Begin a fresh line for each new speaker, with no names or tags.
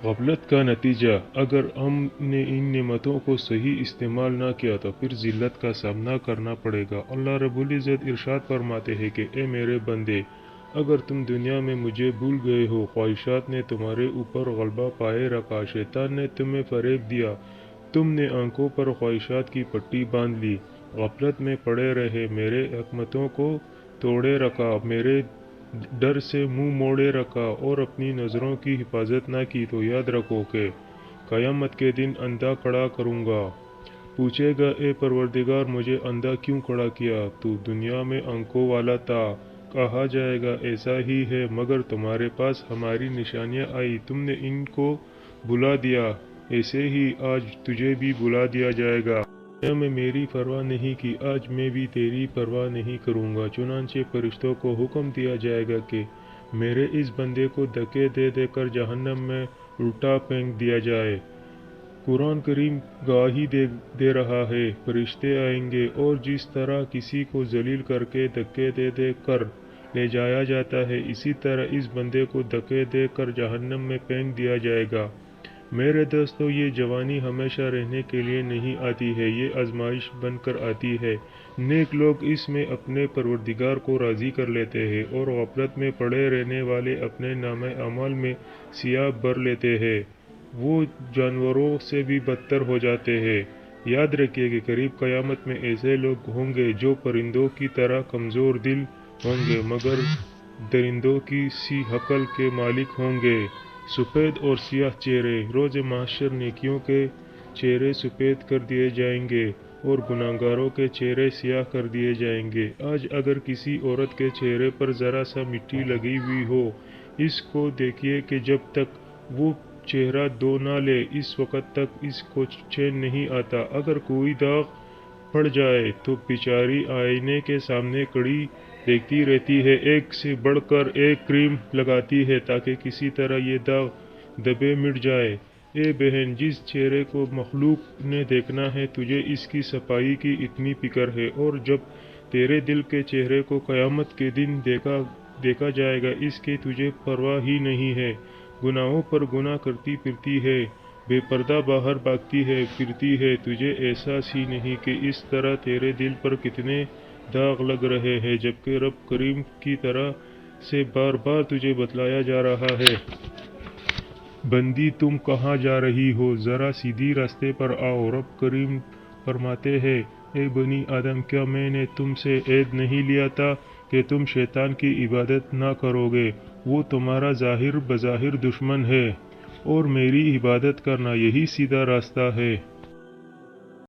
غفलत का नतीजा, अगर हमने इन नेमतों को सही इस्तेमाल ना किया तो फिर ज़िल्लत का सामना करना पड़ेगा। अल्लाह रब्बुल इज़्ज़त इरशाद फरमाते हैं कि ए मेरे बंदे, अगर तुम दुनिया में मुझे भूल गए हो, ख्वाहिशात ने तुम्हारे ऊपर गलबा पाए रखा, शैतान ने तुम्हें फरेब दिया, तुमने आंखों पर ख्वाहिशात की पट्टी बांध ली, गफलत में पड़े रहे, मेरे हकमतों को तोड़े रखा, मेरे डर से मुंह मोड़े रखा और अपनी नज़रों की हिफाजत न की, तो याद रखो कि क़यामत के दिन अंधा खड़ा करूँगा। पूछेगा, ए परवरदिगार, मुझे अंधा क्यों खड़ा किया? तू दुनिया में आंखों वाला था। कहा जाएगा, ऐसा ही है, मगर तुम्हारे पास हमारी निशानियाँ आई, तुमने इनको बुला दिया, ऐसे ही आज तुझे भी बुला दिया जाएगा। दुनिया में मेरी परवाह नहीं की, आज मैं भी तेरी परवाह नहीं करूँगा। चुनांचे फरिश्तों को हुक्म दिया जाएगा कि मेरे इस बंदे को धक्के दे देकर जहन्नम में उल्टा फेंक दिया जाए। कुरान करीम गवाही दे रहा है, फरिश्ते आएंगे और जिस तरह किसी को जलील करके धक्के दे दे कर ले जाया जाता है, इसी तरह इस बंदे को धक्के दे कर जहन्नम में फेंक दिया जाएगा। मेरे दोस्तों, ये जवानी हमेशा रहने के लिए नहीं आती है, ये आजमाइश बनकर आती है। नेक लोग इसमें अपने परवरदिगार को राज़ी कर लेते हैं और गफलत में पड़े रहने वाले अपने नामे अमाल में सियाह भर लेते हैं, वो जानवरों से भी बदतर हो जाते हैं। याद रखिए कि करीब क़यामत में ऐसे लोग होंगे जो परिंदों की तरह कमज़ोर दिल होंगे, मगर दरिंदों की सी हकल के मालिक होंगे। सफ़ेद और सियाह चेहरे, रोज़ महशर नेकियों के चेहरे सफ़ेद कर दिए जाएंगे और गुनाहगारों के चेहरे सियाह कर दिए जाएंगे। आज अगर किसी औरत के चेहरे पर ज़रा सा मिट्टी लगी हुई हो, इसको देखिए कि जब तक वो चेहरा धो ना ले, इस वक्त तक इसको चैन नहीं आता। अगर कोई दाग पड़ जाए तो बेचारी आईने के सामने खड़ी देखती रहती है, एक से बढ़कर एक क्रीम लगाती है ताकि किसी तरह ये दाग दबे मिट जाए। ए बहन, जिस चेहरे को मखलूक ने देखना है, तुझे इसकी सफाई की इतनी फिक्र है, और जब तेरे दिल के चेहरे को क़यामत के दिन देखा जाएगा, इसकी तुझे परवाह ही नहीं है। गुनाहों पर गुनाह करती फिरती है, बेपर्दा बाहर भागती है फिरती है, तुझे एहसास ही नहीं कि इस तरह तेरे दिल पर कितने दाग लग रहे हैं, जबकि रब करीम की तरह से बार बार तुझे बतलाया जा रहा है, बंदी तुम कहाँ जा रही हो, ज़रा सीधी रास्ते पर आओ। रब करीम फरमाते हैं, ए बनी आदम, क्या मैंने तुमसे ऐद नहीं लिया था कि तुम शैतान की इबादत ना करोगे? वो तुम्हारा ज़ाहिर बज़ाहिर दुश्मन है और मेरी इबादत करना यही सीधा रास्ता है।